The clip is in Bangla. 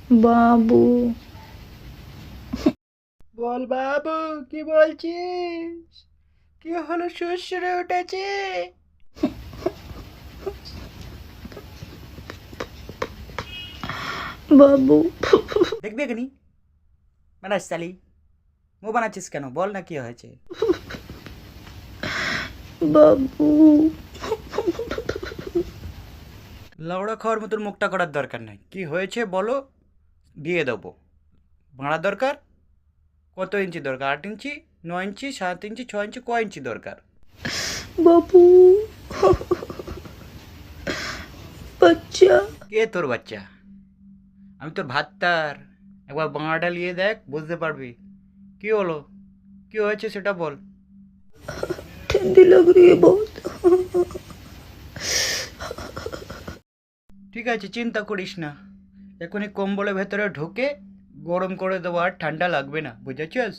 বাবু। বল বাবু, কি বলছিস? কি হলো, সুরসুরে উঠেছে? বাবু। দেখবি এখানি বানাস সালি, মুখ বানাচ্ছিস কেন? বল না কি হয়েছে? বাবু। লাউড়া খাওয়ার মতন মুখটা করার দরকার নাই। কি হয়েছে বলো, দিয়ে দেবো। ভাড়া দরকার? কত ইঞ্চি দরকার? 8 ইঞ্চি, 9 ইঞ্চি, 7 ইঞ্চি, 6 ইঞ্চি, ক ইঞ্চি দরকার? বাবু। বাচ্চা। কে তোর বাচ্চা? আমি তোর ভাত্তার। একবার বাঁড়াটা নিয়ে দেখ, বুঝতে পারবি। কি হলো, কি হয়েছে সেটা বল। ठंडी लग रही है बहुत। ঠিক আছে, চিন্তা করিস না। এখনই কম্বলের ভেতরে ঢুকে গরম করে দেবো, আর ঠান্ডা লাগবে না, বুঝেছিস?